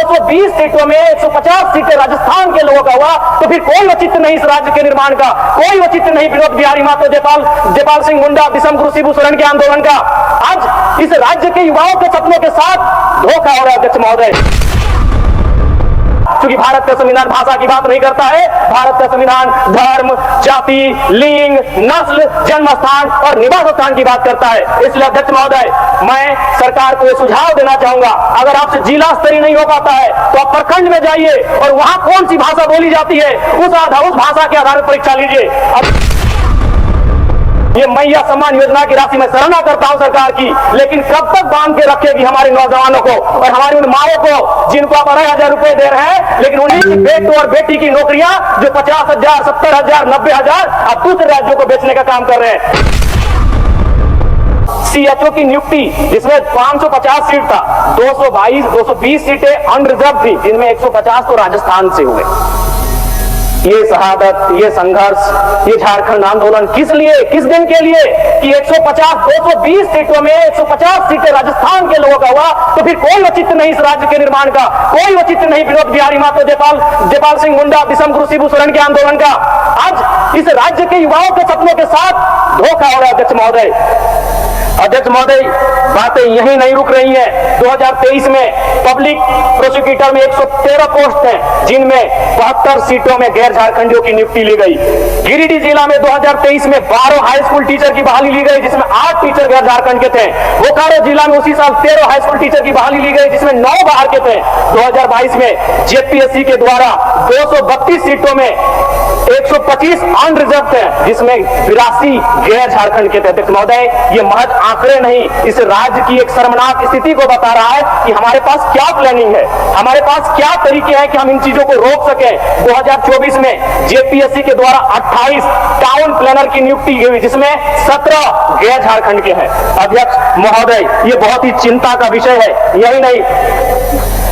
220 सीटों में 150 सीटें राजस्थान के लोगों का हुआ, तो फिर कोई औचित्य नहीं इस राज्य के निर्माण का, कोई औचित्य नहीं विनोद बिहारी महतो, जयपाल सिंह मुंडा, विषम गुरु शिबू सोरेन के आंदोलन का। आज इस राज्य के युवाओं के सपनों के साथ धोखा हो रहा है अध्यक्ष महोदय। क्योंकि भारत का संविधान भाषा की बात नहीं करता है, भारत का संविधान धर्म, जाति, लिंग, नस्ल, जन्म स्थान और निवास स्थान की बात करता है। इसलिए अध्यक्ष महोदय, मैं सरकार को यह सुझाव देना चाहूंगा, अगर आपसे जिला स्तरीय नहीं हो पाता है तो आप प्रखंड में जाइए और वहां कौन सी भाषा बोली जाती है उस भाषा के आधार पर परीक्षा लीजिए। ये मैया सम्मान योजना की राशि मैं सराहना करता हूं सरकार की, लेकिन कब तक बांध के रखेगी हमारे नौजवानों को और हमारी उन माओं को जिनको आप 2,500 रुपए दे रहे हैं, लेकिन उन्हीं की बेटों और बेटी की नौकरियां जो 50,000, 70,000, 90,000 आप दूसरे राज्यों को बेचने का काम कर रहे हैं। CHO की नियुक्ति जिसमें 550 सीट था, 220 सीटें अनरिजर्व थी, जिनमें 150 तो राजस्थान से हुए। ये शहादत, ये संघर्ष, ये झारखंड आंदोलन किस लिए, किस दिन के लिए कि 220 सीटों में 150 सीटें राजस्थान के लोगों का हुआ, तो फिर कोई औचित्य नहीं इस राज्य के निर्माण का, कोई औचित्य नहीं विनोद बिहारी महतो, जयपाल सिंह मुंडा, विषम गुरु शिबू सोरेन के आंदोलन का। आज इस राज्य के युवाओं के सपनों के साथ धोखा हो रहा है अध्यक्ष महोदय। अध्यक्ष महोदय, बातें यही नहीं रुक रही हैं। 2023 में पब्लिक प्रोसिक्यूटर में 113 पोस्ट हैं, जिनमें 72 सीटों में गैर झारखंडियों की नियुक्ति ली गई। गिरिडीह जिला में 2023 में 12 हाई स्कूल टीचर की बहाली ली गई, जिसमें 8 टीचर गैर झारखंड के थे। बोकारो जिला में उसी साल 13 हाई स्कूल टीचर की बहाली ली गई, जिसमें 9 बाहर के थे। 2022 में जेपीएससी के द्वारा 232 सीटों में 125 अनरिजर्व थे, जिसमें 82 गैर झारखंड के थे। अध्यक्ष महोदय, ये महज आंकड़े नहीं, इस राज्य की एक शर्मनाक स्थिति को बता रहा है कि हमारे पास क्या प्लानिंग है, हमारे पास क्या तरीके हैं कि हम इन चीजों को रोक सकें। 2024 में जेपीएससी के द्वारा 28 टाउन प्लानर की नियुक्ति हुई, जिसमें 17 गैर झारखंड के हैं। अध्यक्ष महोदय, ये बहुत ही चिंता का विषय है। यही नहीं,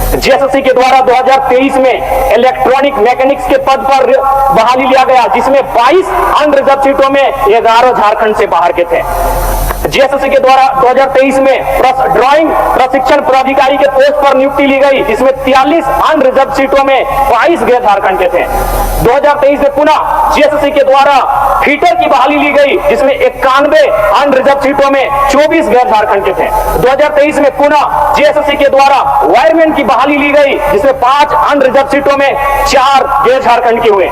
जेएसएससी के द्वारा 2023 में इलेक्ट्रॉनिक मैकेनिक्स के पद पर बहाली लिया गया, जिसमें 22 अनरिजर्व सीटों में 11 झारखंड से बाहर के थे। जेएसएससी के द्वारा 2023 में ड्राइंग प्रशिक्षण पदाधिकारी के पोस्ट पर नियुक्ति ली गई, जिसमें 43 अनरिजर्व सीटों में 22 गैर झारखंड के थे। 2023 में पुनः जेएसएससी के द्वारा फीटर की बहाली ली गई, जिसमें 91 अनरिजर्व सीटों में 24 गैर झारखंड के थे। 2023 में पुनः जेएसएससी के द्वारा वायरमैन की बहाली ली गई, जिसमें 5 अनरिजर्व सीटों में 4 गैर झारखंड के हुए।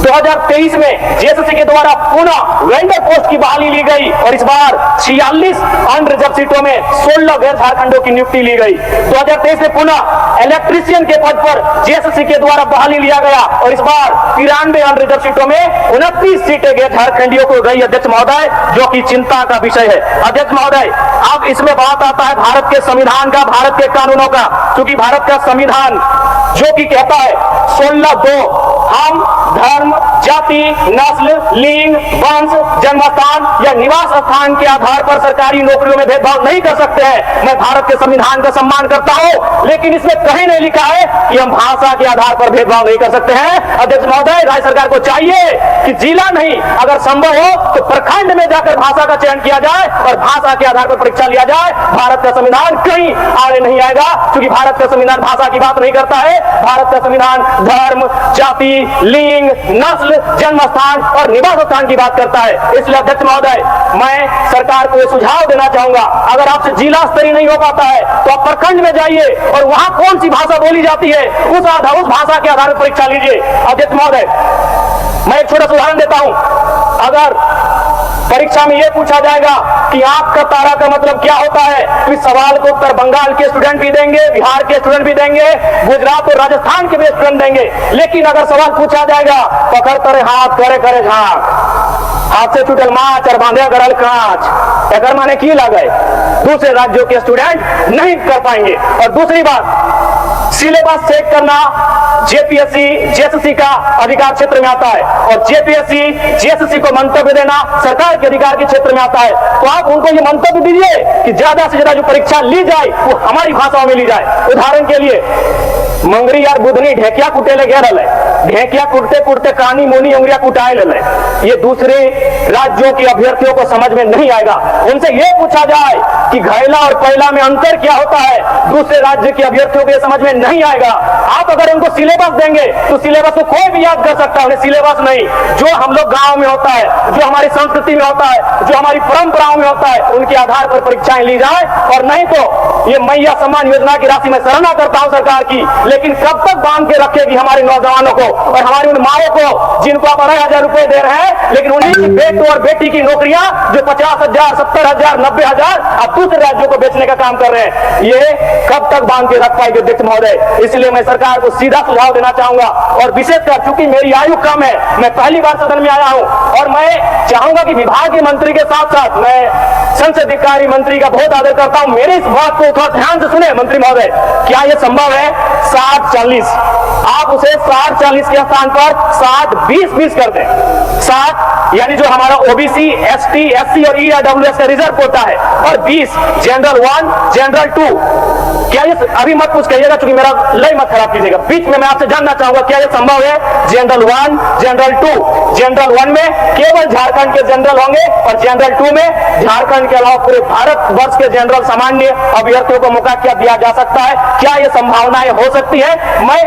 2023 में जेएसएससी के द्वारा पुनः वेंडर पोस्ट की बहाली ली गई और इस बार 46 अनरिजर्व सीटों में 16 गैर झारखंडों की नियुक्ति ली गई। 2023 में पुनः इलेक्ट्रीशियन के पद पर जेएसएससी के द्वारा बहाली लिया गया और इस बार 93 अनरिजर्व सीटों में 29 सीटें गैर झारखंडियों को गई। अध्यक्ष महोदय, जो कि चिंता का विषय है। अध्यक्ष महोदय, अब इसमें बात आता है भारत के संविधान का, भारत के कानूनों का। क्योंकि भारत का संविधान जो कि कहता है 16(2) हम धर्म, जाति, नस्ल, लिंग, वंश, जन्मस्थान या निवास स्थान के आधार पर सरकारी नौकरियों में भेदभाव नहीं कर सकते हैं। मैं भारत के संविधान का सम्मान करता हूं, लेकिन इसमें कहीं नहीं लिखा है कि हम भाषा के आधार पर भेदभाव नहीं कर सकते हैं। अध्यक्ष महोदय, राज्य सरकार को चाहिए कि जिला नहीं, अगर संभव हो तो प्रखंड में जाकर भाषा का चयन किया जाए और भाषा के आधार पर परीक्षा लिया जाए। भारत का संविधान कहीं आगे नहीं आएगा, क्योंकि भारत का संविधान भाषा की बात नहीं करता है। भारत का संविधान धर्म, जाति, लिंग, नस्ल, जन्म स्थान और निवास स्थान की बात करता है। इसलिए अध्यक्ष महोदय, मैं सरकार को यह सुझाव देना चाहूंगा, अगर आपसे जिला स्तरीय नहीं हो पाता है तो आप प्रखंड में जाइए और वहां कौन सी भाषा बोली जाती है उस भाषा के आधार पर परीक्षा लीजिए। अध्यक्ष महोदय, मैं एक छोटा सा उदाहरण देता हूं। अगर परीक्षा में यह पूछा जाएगा कि आंख का तारा का मतलब क्या होता है, तो इस सवाल को उत्तर बंगाल के स्टूडेंट भी देंगे, बिहार के स्टूडेंट भी देंगे, गुजरात और राजस्थान के भी स्टूडेंट देंगे। लेकिन अगर सवाल पूछा जाएगा पकड़ करे हाथ, करे करे झांक, हाथ से छूटल माछ और बांधे गड़ल कांच, अगर माने की लगे, दूसरे राज्यों के स्टूडेंट नहीं कर पाएंगे। और दूसरी बात, सिलेबस चेक करना जेपीएससी, जेएसएससी का अधिकार क्षेत्र में आता है और जेपीएससी, जेएसएससी को मंतव्य देना सरकार के अधिकार के क्षेत्र में आता है। तो आप उनको ये मंतव्य दीजिए कि ज्यादा से ज्यादा जो परीक्षा ली जाए वो हमारी भाषाओं में ली जाए। उदाहरण के लिए मंगरी यार बुधनी ढेकिया कुटेले घेरल है, ढेकिया कुटते कुटते कानी मुनी उंगलिया कुटाए ले। ये दूसरे राज्यों के अभ्यर्थियों को समझ में नहीं आएगा। उनसे ये पूछा जाए कि घैला और पैला में अंतर क्या होता है, दूसरे राज्य के अभ्यर्थियों को समझ में नहीं आएगा। आप अगर उनको सिलेबस देंगे तो सिलेबस को कोई भी याद कर सकता है, उन्हें सिलेबस नहीं। जो हम लोग गांव में होता है, जो हमारी संस्कृति में होता है, जो हमारी परंपराओं में होता है, उनके आधार पर परीक्षाएं ली जाए। और नहीं तो ये मैया सम्मान योजना की राशि मैं सराहना करता हूं सरकार की, लेकिन कब तक बांध के रखेगी हमारे नौजवानों को और हमारी उन माओं को जिनको आप 2,500 रुपए दे रहे हैं, लेकिन उन्हीं की बेटों और बेटी की नौकरियां जो 50,000, 70,000, 90,000 आप दूसरे राज्यों को बेचने का काम कर रहे हैं, ये कब तक बांध के रख पाएगी अध्यक्ष महोदय। इसलिए मैं सरकार को सीधा सुझाव देना चाहूंगा। और विशेषकर चूंकि मेरी आयु कम है, मैं पहली बार सदन में आया हूं और मैं चाहूंगा कि विभागीय मंत्री के साथ साथ मैं संसदीय कार्य मंत्री का बहुत आदर करता हूं, मेरे इस बात को थोड़ा ध्यान से सुने मंत्री महोदय। क्या यह संभव है 60-40, आप उसे 60-40 के स्थान पर 60-20-20 कर दें। 60 यानी जो हमारा ओबीसी, एसटी, एससी और ईडब्ल्यूएस का रिजर्व कोटा है, और 20 जनरल 1, जनरल 2। क्या ये अभी मत कुछ कहिएगा क्योंकि मेरा लय मत खराब कीजिएगा, बीच में मैं आपसे जानना चाहूंगा क्या यह संभव है जनरल 1, जनरल 2। जनरल 1 में केवल झारखंड के जनरल होंगे और जनरल 2 में झारखंड के अलावा पूरे भारत वर्ष के जनरल सामान्य अभ्यर्थियों को मौका क्या दिया जा सकता है? क्या ये संभावनाएं हो सकती है? मैं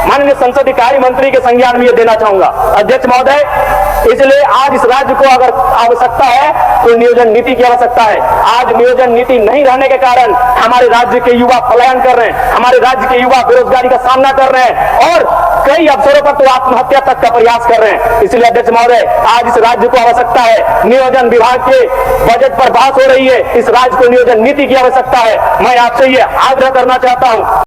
माननीय संसदीय कार्य मंत्री के संज्ञान में ये देना चाहूंगा अध्यक्ष महोदय। इसलिए आज इस राज्य को अगर आवश्यकता है तो नियोजन नीति की आवश्यकता है। आज नियोजन नीति नहीं रहने के कारण हमारे राज्य के युवा पलायन कर रहे हैं, हमारे राज्य के युवा बेरोजगारी का सामना कर रहे हैं और कई अवसरों पर तो आत्महत्या तक का प्रयास कर रहे हैं। इसलिए अध्यक्ष महोदय, आज इस राज्य को आवश्यकता है, नियोजन विभाग के बजट पर बहस हो रही है, इस राज्य को नियोजन नीति की आवश्यकता है। मैं आपसे ये आग्रह करना चाहता हूं।